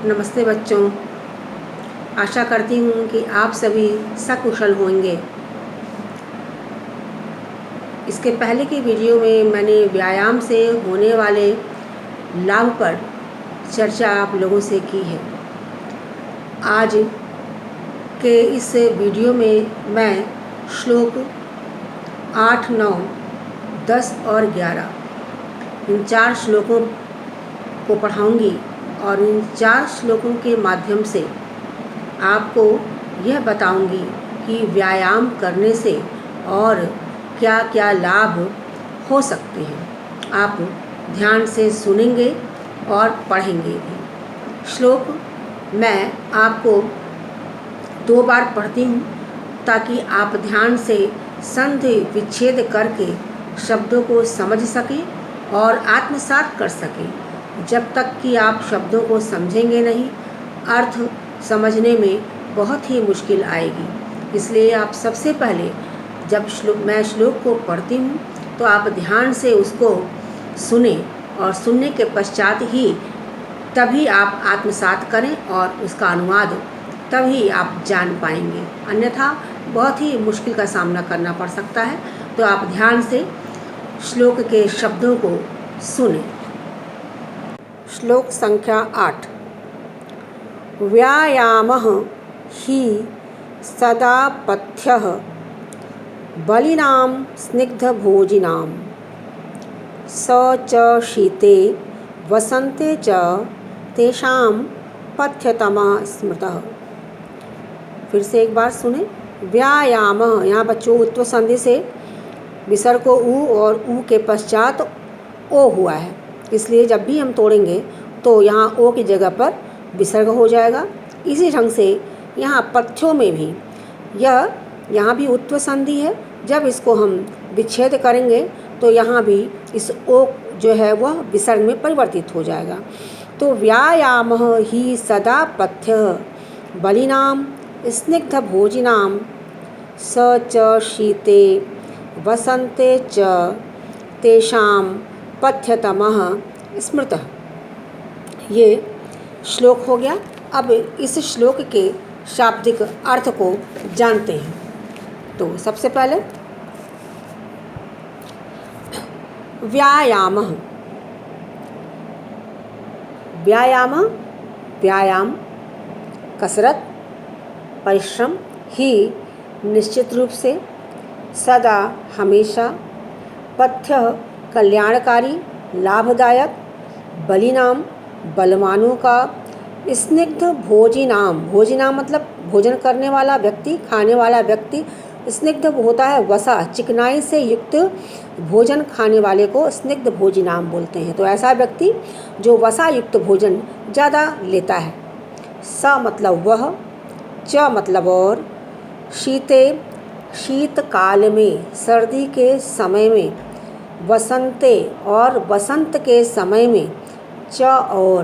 नमस्ते बच्चों, आशा करती हूँ कि आप सभी सकुशल होंगे। इसके पहले की वीडियो में मैंने व्यायाम से होने वाले लाभ पर चर्चा आप लोगों से की है। आज के इस वीडियो में मैं श्लोक 8, 9, 10 और 11 इन 4 श्लोकों को पढ़ाऊँगी और इन 4 श्लोकों के माध्यम से आपको यह बताऊंगी कि व्यायाम करने से और क्या क्या लाभ हो सकते हैं। आप ध्यान से सुनेंगे और पढ़ेंगे भी। श्लोक मैं आपको 2 बार पढ़ती हूँ ताकि आप ध्यान से संधि विच्छेद करके शब्दों को समझ सकें और आत्मसात कर सकें। जब तक कि आप शब्दों को समझेंगे नहीं, अर्थ समझने में बहुत ही मुश्किल आएगी। इसलिए आप सबसे पहले जब मैं श्लोक को पढ़ती हूँ तो आप ध्यान से उसको सुने और सुनने के पश्चात ही तभी आप आत्मसात करें और उसका अनुवाद तभी आप जान पाएंगे, अन्यथा बहुत ही मुश्किल का सामना करना पड़ सकता है। तो आप ध्यान से श्लोक के शब्दों को सुने। श्लोक संख्या 8। व्यायामः हि सदा पथ्यः बलिनां स्निग्धभोजिनां स च शीते वसन्ते च तेषां पथ्यतमः स्मृतः। फिर से एक बार सुने। व्यायामः, यहाँ बच्चों उत्व संधि से विसर्ग को ऊ और ऊ के पश्चात ओ हुआ है, इसलिए जब भी हम तोड़ेंगे तो यहाँ ओ की जगह पर विसर्ग हो जाएगा। इसी ढंग से यहाँ पथ्यों में भी यहाँ भी उत्व संधि है। जब इसको हम विच्छेद करेंगे तो यहाँ भी इस ओ जो है वह विसर्ग में परिवर्तित हो जाएगा। तो व्यायामः हि सदा पथ्यः बलिनां स्निग्धभोजिनां स च शीते वसन्ते च तेषां पथ्यतमः स्मृतः। ये श्लोक हो गया। अब इस श्लोक के शाब्दिक अर्थ को जानते हैं। तो सबसे पहले व्यायामः, व्यायाम कसरत, परिश्रम, ही निश्चित रूप से, सदा हमेशा, पथ्य कल्याणकारी लाभदायक, बलिनाम बलवानों का, स्निग्ध भोजिनाम, भोजिनाम मतलब भोजन करने वाला व्यक्ति, खाने वाला व्यक्ति। स्निग्ध होता है वसा, चिकनाई से युक्त भोजन खाने वाले को स्निग्ध भोजिनाम बोलते हैं। तो ऐसा व्यक्ति जो वसा युक्त भोजन ज़्यादा लेता है। स मतलब वह, च मतलब और, शीते शीतकाल में, सर्दी के समय में, वसंते और वसंत के समय में, च और,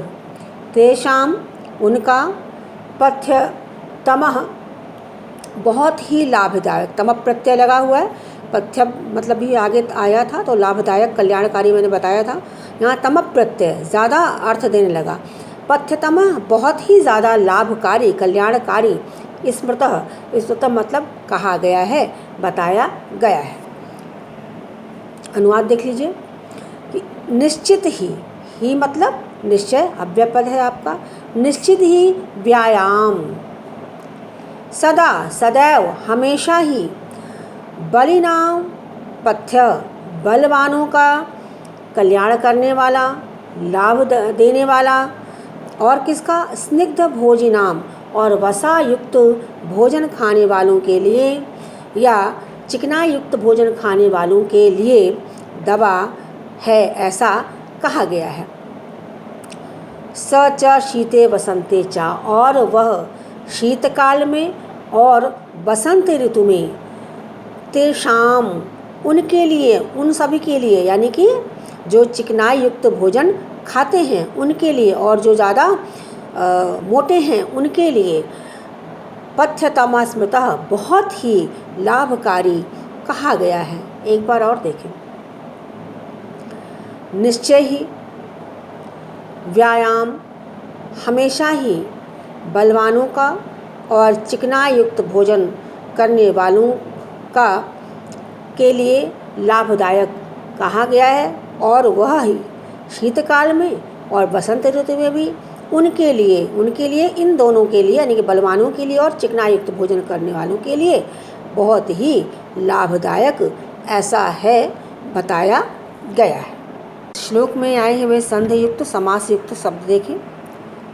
तेषाम उनका, पथ्यतमः बहुत ही लाभदायक, तम प्रत्यय लगा हुआ है। पथ्य मतलब भी आगे आया था तो लाभदायक कल्याणकारी मैंने बताया था। यहाँ तम प्रत्यय ज़्यादा अर्थ देने लगा। पथ्यतमः बहुत ही ज़्यादा लाभकारी कल्याणकारी, स्मृतः मतलब कहा गया है, बताया गया है। अनुवाद देख लीजिए कि निश्चित ही मतलब निश्चय, अव्यय पद है आपका। निश्चित ही व्यायाम, सदा सदैव हमेशा ही, बलिनाम पथ्य बलवानों का, कल्याण करने वाला, लाभ देने वाला, और किसका, स्निग्ध भोजिनाम और वसा युक्त भोजन खाने वालों के लिए या चिकना युक्त भोजन खाने वालों के लिए दवा है, ऐसा कहा गया है। स च शीते वसंते च, और वह शीतकाल में और बसंत ऋतु में, तेषाम उनके लिए, उन सभी के लिए, यानी कि जो चिकनाई युक्त भोजन खाते हैं उनके लिए और जो ज़्यादा मोटे हैं उनके लिए, पथ्यतमः स्मृतः बहुत ही लाभकारी कहा गया है। एक बार और देखें। निश्चय ही, व्यायाम, हमेशा ही बलवानों का और चिकनायुक्त भोजन करने वालों का के लिए लाभदायक कहा गया है, और वह ही शीतकाल में और बसंत ऋतु में भी उनके लिए इन दोनों के लिए यानी कि बलवानों के लिए और चिकनायुक्त भोजन करने वालों के लिए बहुत ही लाभदायक ऐसा है बताया गया है। श्लोक में आए हुए संधियुक्त समासयुक्त शब्द देखें।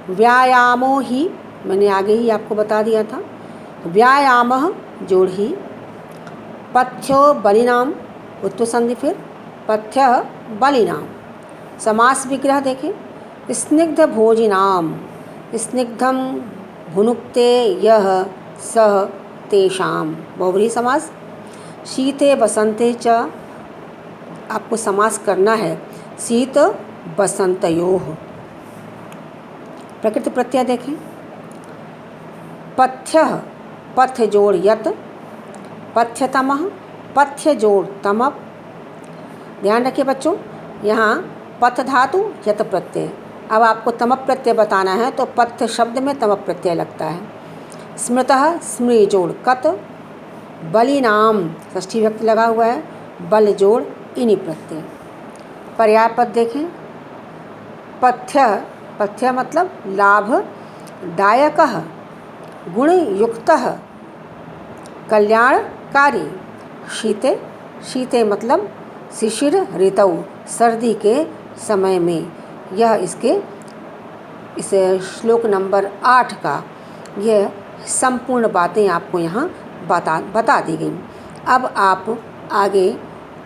व्यायामो ही, मैंने आगे ही आपको बता दिया था, व्यायामः जोड़ ही, पथ्यो बलिनाम उत्तर संधि, फिर पथ्यः बलिनाम। समास विग्रह देखें। स्निग्ध भोजिनाम, स्निग्धम भुनुक्ते यह सह तेषाम, बहुव्रीहि समास। शीते बसंते च, आपको समास करना है शीत बसंतयोः। प्रकृति प्रत्यय देखें। पथ्यः, पथ्य जोड़ यत, पथ्यतमः, पथ्य जोड़ तमप। ध्यान रखिए बच्चों, यहाँ पथ धातु यत प्रत्यय। अब आपको तमप प्रत्यय बताना है तो पथ्य शब्द में तमप प्रत्यय लगता है। स्मृतः, स्मृ जोड़ कत, बलिनाम षष्ठी विभक्ति लगा हुआ है, बल जोड़ इनि प्रत्यय। पर्याय पद देखें। पथ्य, पथ्य मतलब लाभदायकः, गुणयुक्तः, कल्याणकारी। शीते, शीते मतलब शिशिर ऋतौ, सर्दी के समय में। यह इस श्लोक नंबर 8 का यह संपूर्ण बातें आपको यहाँ बता दी गई। अब आप आगे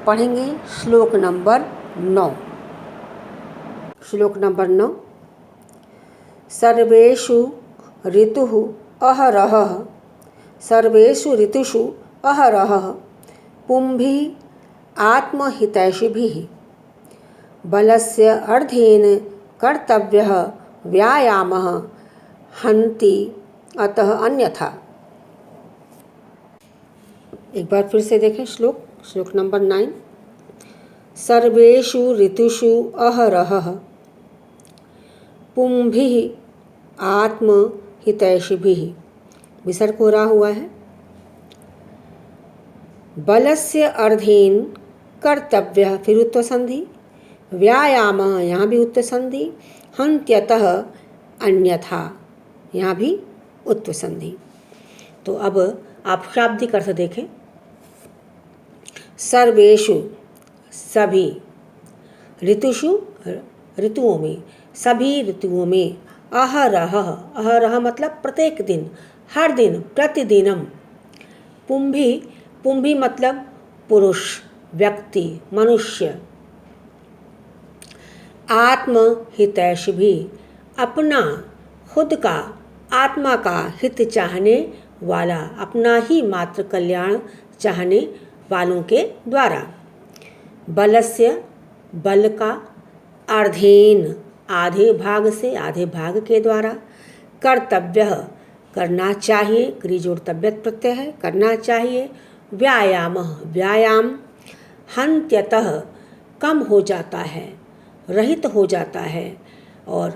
पढ़ेंगे श्लोक नंबर 9। श्लोक नंबर 9। सर्वेषु ऋतुः अहरहः, सर्वेषु ऋतुषु अहरहः पुंभिः आत्महितैषिभिः बलस्य अर्धेन कर्तव्यः व्यायामः हन्ति अतः अन्यथा। एक बार फिर से देखें श्लोक नंबर 9। सर्वेषु ऋतुषु अहरहः पुंभिः आत्महितैषिभिः, विसर्ग हो रहा हुआ है। बलस्य अर्धेन कर्तव्यः, फिर उत्तर संधि। व्यायामः, यहाँ भी उत्तर संधि। हन्त्यतः अन्यथा, यहाँ भी उत्तर संधि। तो अब आप शाब्दिक अर्थ देखें। सर्वेषु सभी, ऋतुषु ऋतुओं में, सभी ऋतुओं में, अहरहः, अहरह मतलब प्रत्येक दिन, हर दिन, प्रतिदिनम। पुंभी, पुंभी मतलब पुरुष, व्यक्ति, मनुष्य। आत्महितैषिभिः, अपना खुद का, आत्मा का हित चाहने वाला, अपना ही मात्र कल्याण चाहने वालों के द्वारा। बलस्य, बल का, अर्धेन आधे भाग से, आधे भाग के द्वारा। कर्तव्यः, करना चाहिए, क्रिया जोड़ तव्यत् प्रत्यय है, करना चाहिए। व्यायामः, व्यायाम। हन्त्यतः, कम हो जाता है, रहित हो जाता है और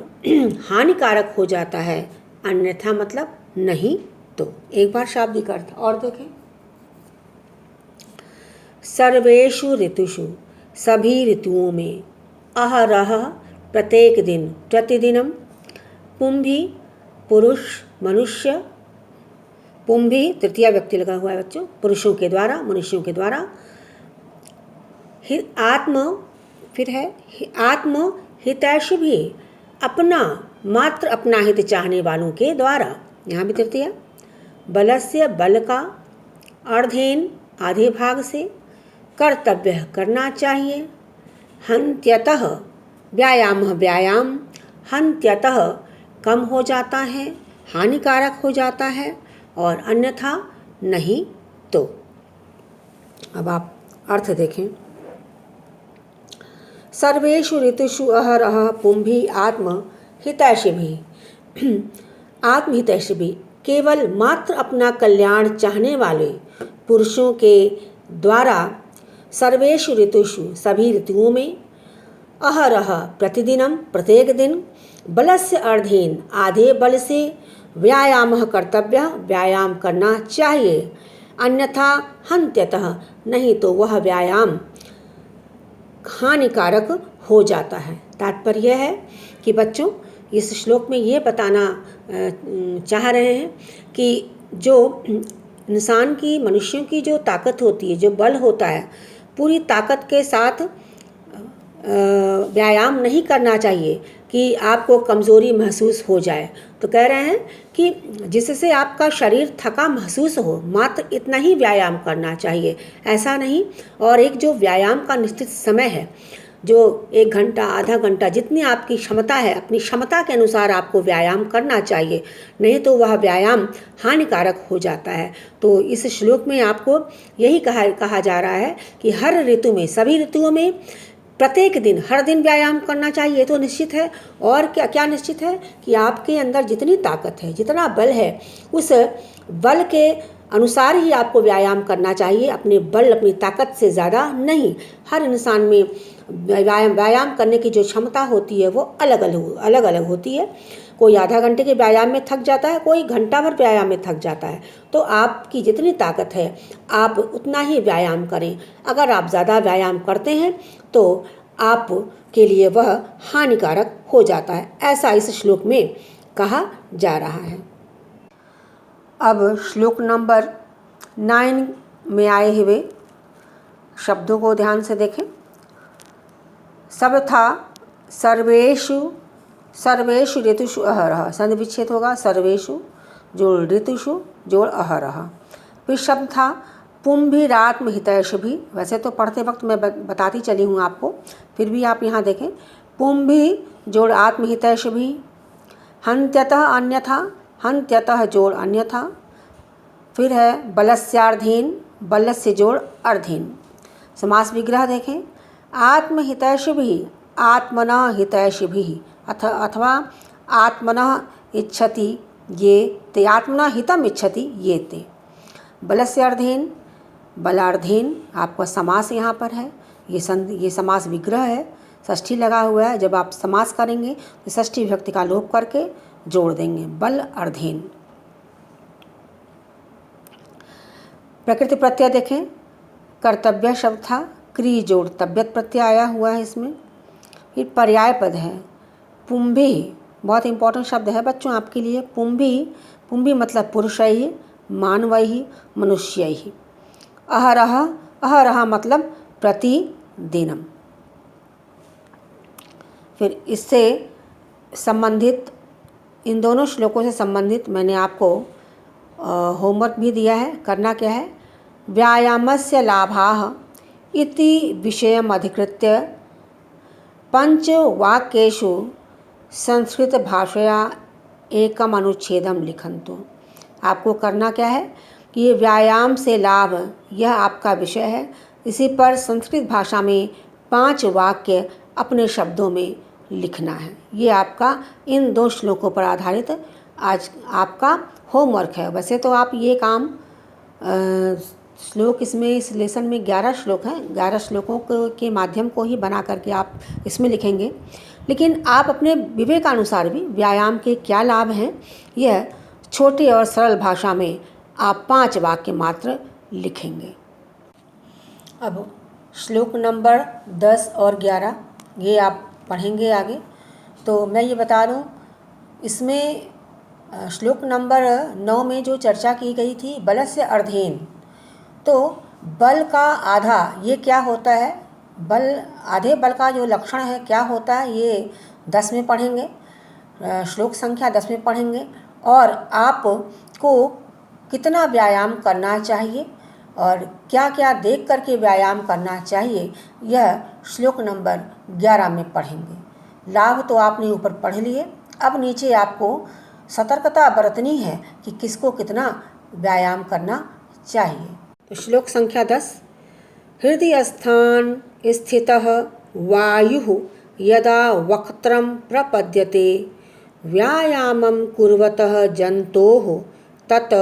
हानिकारक हो जाता है। अन्यथा मतलब नहीं तो। एक बार शाब्दिक अर्थ और देखें। सर्वेषु ऋतुषु, सभी ऋतुओं में। अहरहः, प्रत्येक दिन, प्रतिदिनम। पुंभी, पुरुष, मनुष्य। पुंभी तृतीया व्यक्ति लगा हुआ है बच्चों, पुरुषों के द्वारा, मनुष्यों के द्वारा। आत्म, फिर है आत्म हितैषिभिः, अपना, मात्र अपना हित चाहने वालों के द्वारा, यहाँ भी तृतीया। बलस्य, बल का, अर्धेन आधे भाग से। कर्तव्य, करना चाहिए। हन्त्यतः, व्यायामः, व्यायाम। हन्त्यतः, कम हो जाता है, हानिकारक हो जाता है, और अन्यथा नहीं तो। अब आप अर्थ देखें। सर्वेषु ऋतुषु अहरहः पुंभिः आत्महितैषिभिः, आत्महितैषिभिः केवल मात्र अपना कल्याण चाहने वाले पुरुषों के द्वारा। सर्वेषु ऋतुषु, सभी ऋतुओं में। अहरहः, प्रतिदिनम, प्रत्येक दिन। बलस्य अर्धेन, आधे बल से व्यायामः कर्तव्यः, व्यायाम करना चाहिए। अन्यथा हन्त्यतः, नहीं तो वह व्यायाम हानिकारक हो जाता है। तात्पर्य है कि बच्चों इस श्लोक में ये बताना चाह रहे हैं कि जो इंसान की, मनुष्यों की जो ताकत होती है, जो बल होता है, पूरी ताकत के साथ व्यायाम नहीं करना चाहिए कि आपको कमज़ोरी महसूस हो जाए। तो कह रहे हैं कि जिससे आपका शरीर थका महसूस हो, मात्र इतना ही व्यायाम करना चाहिए, ऐसा नहीं। और एक जो व्यायाम का निश्चित समय है, जो 1 घंटा, आधा घंटा, जितनी आपकी क्षमता है, अपनी क्षमता के अनुसार आपको व्यायाम करना चाहिए, नहीं तो वह व्यायाम हानिकारक हो जाता है। तो इस श्लोक में आपको यही कहा जा रहा है कि हर ऋतु में, सभी ऋतुओं में प्रत्येक दिन, हर दिन व्यायाम करना चाहिए, तो निश्चित है। और क्या क्या निश्चित है कि आपके अंदर जितनी ताकत है, जितना बल है, उस बल के अनुसार ही आपको व्यायाम करना चाहिए, अपने बल, अपनी ताकत से ज़्यादा नहीं। हर इंसान में व्यायाम करने की जो क्षमता होती है वो अलग अलग होती है। कोई आधा घंटे के व्यायाम में थक जाता है, कोई घंटा भर व्यायाम में थक जाता है। तो आपकी जितनी ताकत है आप उतना ही व्यायाम करें। अगर आप ज़्यादा व्यायाम करते हैं तो आप के लिए वह हानिकारक हो जाता है, ऐसा इस श्लोक में कहा जा रहा है। अब श्लोक नंबर 9 में आए हुए शब्दों को ध्यान से देखें। सब था सर्वेषु ऋतुषु अहरः, संधि विच्छेद होगा, सर्वेषु जोड़ ऋतुषु जोड़ अहरः। फिर शब्द था पुंभिरात्महितैषिभिः, वैसे तो पढ़ते वक्त मैं बताती चली हूँ आपको, फिर भी आप यहाँ देखें। पुंभि जोड़ आत्महितैषिभिः, हन्त्यतः अन्यथा, हन्त्यतः जोड़ अन्यथा। फिर है बलस्यार्धेन, बलस्य जोड़ अर्धेन। समास विग्रह देखें। आत्महितैषिभिः, आत्मनः हितैषिभिः, अथवा आत्मनः इच्छति ये ते, आत्मनः हितम इच्छति ये ते। बलस्य अर्धेन, बलार्धेन आपका समास यहाँ पर है। ये समास विग्रह है, षष्ठी लगा हुआ है। जब आप समास करेंगे तो षष्ठी विभक्ति का लोप करके जोड़ देंगे, बल अर्धेन। प्रकृति प्रत्यय देखें। कर्तव्य शब्द था, क्री जोड़ तब्यत प्रत्यय आया हुआ है इसमें। फिर पर्याय पद है पुंभी, बहुत इंपॉर्टेंट शब्द है बच्चों आपके लिए। पुंभी मतलब पुरुषैः, मानवैः, मनुष्यैः। अहरः, अहरः मतलब प्रतिदिनम। फिर इससे संबंधित, इन दोनों श्लोकों से संबंधित मैंने आपको होमवर्क भी दिया है। करना क्या है, व्यायामस्य लाभाः इति विषयम् अधिकृत्य पंचवाक्येषु संस्कृत भाषया एकम अनुच्छेदम लिखन्तु। आपको करना क्या है कि ये व्यायाम से लाभ, यह आपका विषय है, इसी पर संस्कृत भाषा में 5 वाक्य अपने शब्दों में लिखना है। ये आपका इन 2 श्लोकों पर आधारित आज आपका होमवर्क है। वैसे तो आप ये काम श्लोक, इसमें इस लेसन में 11 श्लोक हैं, 11 श्लोकों के माध्यम को ही बना करके आप इसमें लिखेंगे, लेकिन आप अपने विवेकानुसार भी व्यायाम के क्या लाभ हैं, यह छोटी और सरल भाषा में आप 5 वाक्य मात्र लिखेंगे। अब श्लोक नंबर 10 और 11 ये आप पढ़ेंगे आगे। तो मैं ये बता दूं, इसमें श्लोक नंबर 9 में जो चर्चा की गई थी बलस्य अर्धेन, तो बल का आधा ये क्या होता है, बल, आधे बल का जो लक्षण है क्या होता है, ये 10 में पढ़ेंगे, श्लोक संख्या 10 में पढ़ेंगे। और आपको कितना व्यायाम करना चाहिए और क्या क्या देख करके व्यायाम करना चाहिए, यह श्लोक नंबर 11 में पढ़ेंगे। लाभ तो आपने ऊपर पढ़ लिए, अब नीचे आपको सतर्कता बरतनी है कि किसको कितना व्यायाम करना चाहिए। तो श्लोक संख्या 10, हृदय स्थान स्थितः वायुः यदा वक्त्रं प्रपद्यते व्यायामं कुर्वतः जन्तोः तत्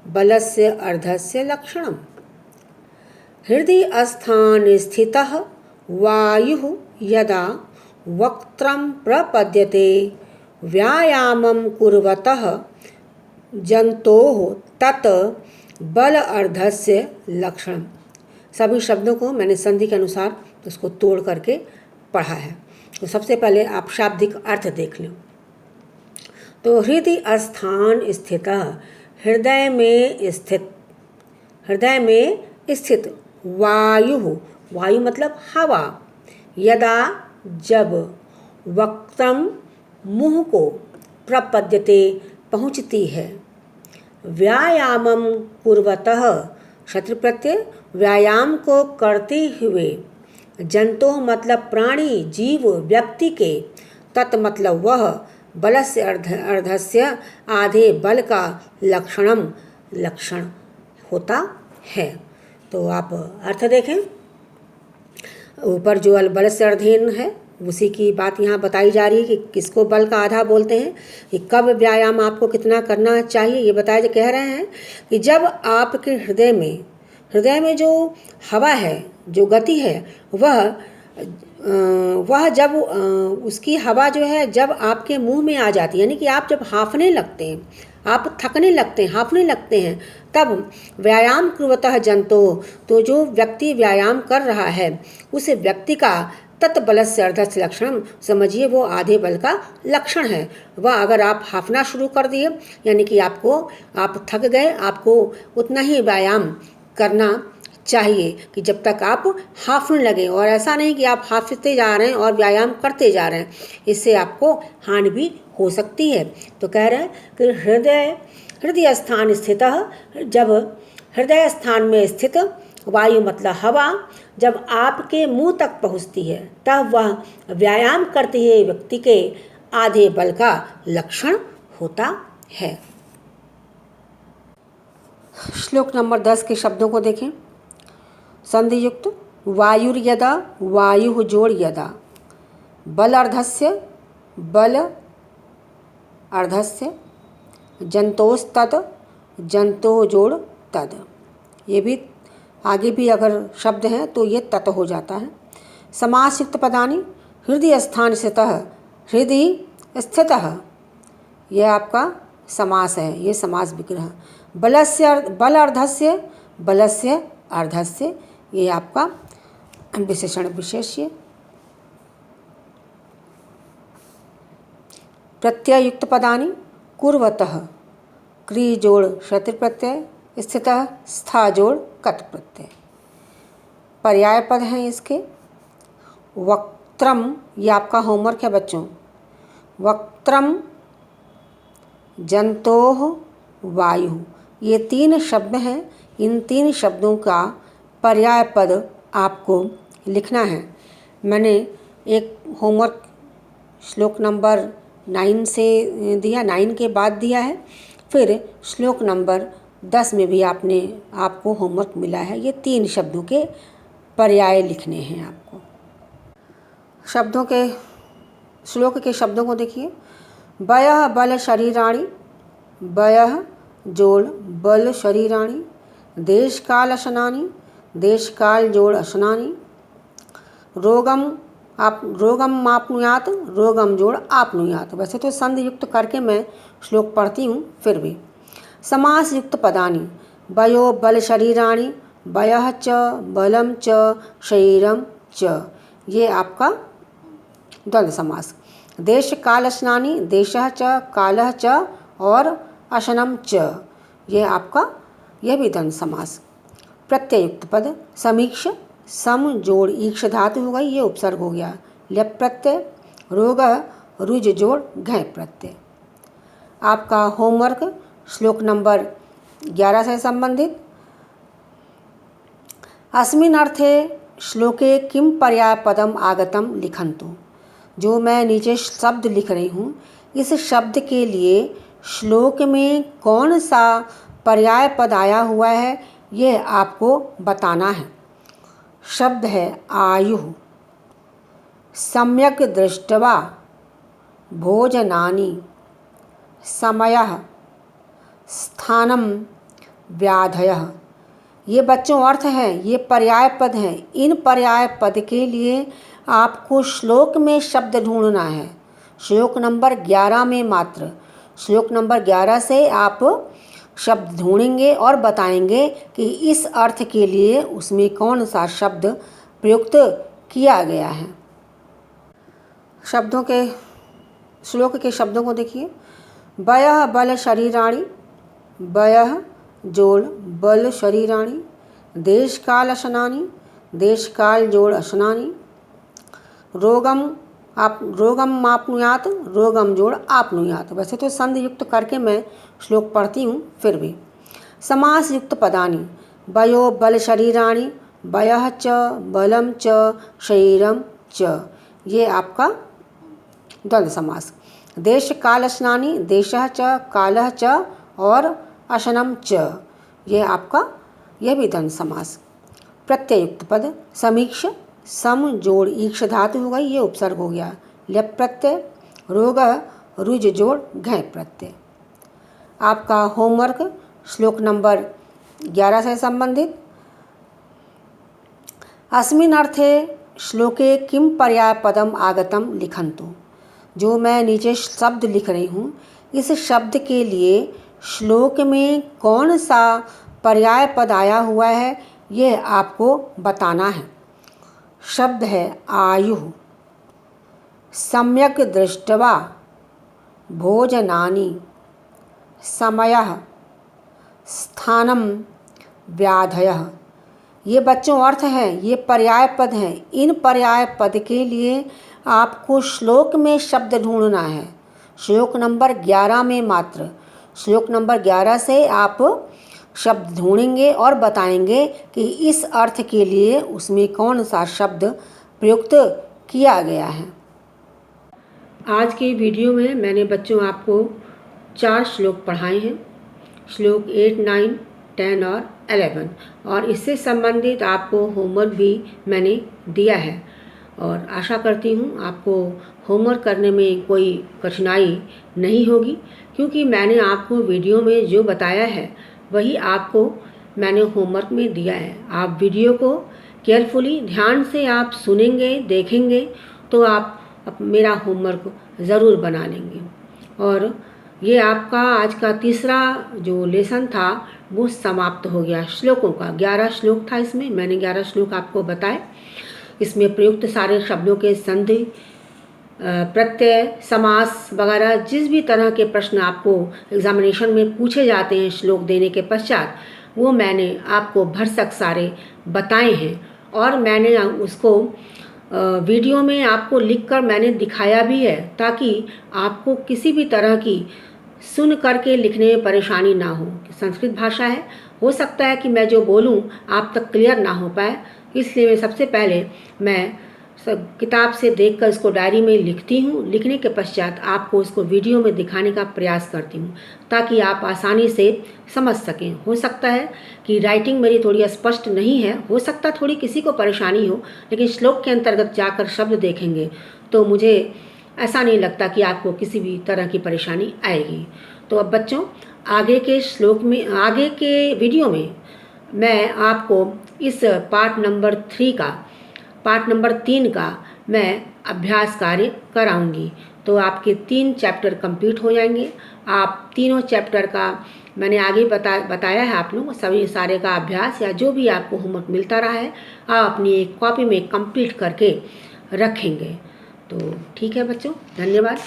बलस्य अर्धस्य लक्षणम्। हृदय स्थान स्थितः वायुः यदा वक्त्रं प्रपद्यते व्यायामं कुर्वतः जन्तोः तत् बल अर्धस्य लक्षणम। सभी शब्दों को मैंने संधि के अनुसार उसको तोड़ करके पढ़ा है। तो सबसे पहले आप शाब्दिक अर्थ देख लो। तो हृदय स्थान स्थितः, हृदय में स्थित वायु, वायु मतलब हवा, यदा जब, वक्त्रम मुँह को, प्रपद्यते पहुँचती है, व्यायामम कुर्वतः शत्रु प्रत्यय व्यायाम को करते हुए, जंतु मतलब प्राणी जीव व्यक्ति के, तत् मतलब वह, बलस्य अर्धस्य आधे बल का लक्षण होता है। तो आप अर्थ देखें, ऊपर जो बल से अर्धेन है उसी की बात यहाँ बताई जा रही है कि किसको बल का आधा बोलते हैं, कि कब व्यायाम आपको कितना करना चाहिए। ये बताया कह रहे हैं कि जब आपके हृदय में जो हवा है, जो गति है, वह जब उसकी हवा जो है जब आपके मुंह में आ जाती है, यानी कि आप जब हाँफने लगते हैं, आप थकने लगते हैं, हाँफने लगते हैं, तब व्यायाम कुर्वतः जंतो, तो जो व्यक्ति व्यायाम कर रहा है उस व्यक्ति का तत्बलस्य अर्धस्य लक्षण, समझिए वो आधे बल का लक्षण है। वह अगर आप हाँफना शुरू कर दिए, यानी कि आप थक गए, आपको उतना ही व्यायाम करना चाहिए कि जब तक आप हाँफने लगे, और ऐसा नहीं कि आप हाँफते जा रहे हैं और व्यायाम करते जा रहे हैं, इससे आपको हानि भी हो सकती है। तो कह रहे हैं कि हृदय स्थान स्थित, जब हृदय स्थान में स्थित वायु मतलब हवा जब आपके मुंह तक पहुंचती है, तब वह व्यायाम करते हुए व्यक्ति के आधे बल का लक्षण होता है। श्लोक नंबर 10 के शब्दों को देखें। संधि युक्त वायुर्यदा, वायु जोड़ यदा, बल अर्धस्य, जंतोस्तद, जंतो जोड़ तद। ये भी आगे भी अगर शब्द हैं तो ये तत हो जाता है। समास युक्त पदानि, हृदय स्थान स्थितः, हृदय स्थितः, यह आपका समास है, ये समास विग्रह। बल अर्धस्य, बलस्य अर्धस्य, ये आपका विशेषण विशेष्य। प्रत्यय युक्त पदानि, कुर्वतः, क्री जोड़ शत्रु प्रत्यय, स्थितः स्था जोड़ कत प्रत्यय। पर्याय पद हैं इसके। वक्त्रम, ये आपका होमवर्क है बच्चों। वक्त्रम, जंतोः, वायु, ये 3 शब्द हैं। इन 3 शब्दों का पर्याय पद आपको लिखना है। मैंने एक होमवर्क श्लोक नंबर 9 से दिया, 9 के बाद दिया है, फिर श्लोक नंबर 10 में भी आपको होमवर्क मिला है। ये 3 शब्दों के पर्याय लिखने हैं आपको। श्लोक के शब्दों को देखिए। वयः बल शरीराणि, वयः जोड़ बल शरीराणि, देश काल अशनानि, देश काल जोड़ अशनानि, रोगम आपनुयात, रोगम जोड़ आपनुयात। वैसे तो संधि युक्त करके मैं श्लोक पढ़ती हूँ, फिर भी। समास युक्त पदानि, वयो बल शरीराणि, वयः च, बलम च, शरीरम च, ये आपका द्वंद्व समास। देश काल अशनानि, देशः च, कालः च और अशनम च, ये आपका यह भी द्वंद्व समास। प्रत्यय युक्त पद, समीक्ष, सम जोड़ ईक्ष धातु हो गई, ये उपसर्ग हो गया। ल्यप प्रत्यय, रोग रुज जोड़ घय प्रत्यय। आपका होमवर्क श्लोक नंबर 11 से संबंधित। अस्मिन् अर्थे श्लोके किम पर्याय पदम आगतम लिखन्तु। जो मैं नीचे शब्द लिख रही हूँ, इस शब्द के लिए श्लोक में कौन सा पर्याय पद आया हुआ है, यह आपको बताना है। शब्द है आयु, सम्यक दृष्ट्वा, भोजनानि, समयः, स्थानम, व्याधयः। ये बच्चों अर्थ हैं, ये पर्याय पद हैं। इन पर्याय पद के लिए आपको श्लोक में शब्द ढूंढना है। श्लोक नंबर 11 में मात्र। श्लोक नंबर 11 से आप शब्द ढूंढेंगे और बताएंगे कि इस अर्थ के लिए उसमें कौन सा शब्द प्रयुक्त किया गया है। शब्दों के श्लोक के शब्दों को देखिए। वयः बल शरीराणि, वयः जोड़ बल शरीराणि, देश काल अशनानि, देश काल जोड़ अशनानि, रोगम मापनुयात, रोगम जोड़ आपनुयात। वैसे तो संधि युक्त करके मैं श्लोक पढ़ती हूँ, फिर भी। समास युक्त पदानि, वयो बल शरीराणि, वयः च बलम च शरीरम च, ये आपका द्वंद्व समास। देश काल अशनानि, देशः च कालः च और अशनम च, ये आपका यह भी द्वंद्व समास। प्रत्ययुक्त पद, समीक्ष सम जोड़ ईक्ष धातु हो गई, ये उपसर्ग हो गया। ल्यप प्रत्यय, रोग रुज जोड़ घय प्रत्यय। आपका होमवर्क श्लोक नंबर 11 से संबंधित। अस्मिन् अर्थे श्लोके किम पर्याय पदम आगतम लिखन्तु। जो मैं नीचे शब्द लिख रही हूँ, इस शब्द के लिए श्लोक में कौन सा पर्याय पद आया हुआ है, यह आपको बताना है। शब्द है आयु, सम्यक दृष्ट्वा, भोजनानि, समयः, स्थानम, व्याधयः। ये बच्चों अर्थ हैं, ये पर्याय पद हैं। इन पर्याय पद के लिए आपको श्लोक में शब्द ढूंढना है। श्लोक नंबर 11 में मात्र। श्लोक नंबर 11 से आप शब्द ढूंढेंगे और बताएंगे कि इस अर्थ के लिए उसमें कौन सा शब्द प्रयुक्त किया गया है। आज के वीडियो में मैंने बच्चों आपको 4 श्लोक पढ़ाए हैं। श्लोक 8, 9, 10 और 11, और इससे संबंधित आपको होमवर्क भी मैंने दिया है। और आशा करती हूँ आपको होमवर्क करने में कोई कठिनाई नहीं होगी, क्योंकि मैंने आपको वीडियो में जो बताया है वही आपको मैंने होमवर्क में दिया है। आप वीडियो को केयरफुली ध्यान से आप सुनेंगे, देखेंगे तो आप मेरा होमवर्क ज़रूर बना लेंगे। और ये आपका आज का तीसरा जो लेसन था वो समाप्त हो गया। श्लोकों का 11 श्लोक था, इसमें मैंने 11 श्लोक आपको बताए। इसमें प्रयुक्त सारे शब्दों के संधि, प्रत्यय, समास वगैरह जिस भी तरह के प्रश्न आपको एग्जामिनेशन में पूछे जाते हैं श्लोक देने के पश्चात, वो मैंने आपको भरसक सारे बताए हैं। और मैंने उसको वीडियो में आपको लिखकर मैंने दिखाया भी है, ताकि आपको किसी भी तरह की सुन करके लिखने में परेशानी ना हो। संस्कृत भाषा है, हो सकता है कि मैं जो बोलूं आप तक क्लियर ना हो पाए, इसलिए मैं सबसे पहले मैं किताब से देखकर इसको डायरी में लिखती हूँ। लिखने के पश्चात आपको उसको वीडियो में दिखाने का प्रयास करती हूँ, ताकि आप आसानी से समझ सकें। हो सकता है कि राइटिंग मेरी थोड़ी स्पष्ट नहीं है, हो सकता है थोड़ी किसी को परेशानी हो, लेकिन श्लोक के अंतर्गत जाकर शब्द देखेंगे तो मुझे ऐसा नहीं लगता कि आपको किसी भी तरह की परेशानी आएगी। तो अब बच्चों, आगे के श्लोक में, आगे के वीडियो में मैं आपको इस पार्ट नंबर 3 का मैं अभ्यास कार्य कराऊंगी। तो आपके 3 चैप्टर कंप्लीट हो जाएंगे। आप तीनों चैप्टर का मैंने आगे बताया है, आप लोग सभी सारे का अभ्यास या जो भी आपको होमवर्क मिलता रहा है आप अपनी एक कॉपी में कंप्लीट करके रखेंगे। तो ठीक है बच्चों, धन्यवाद।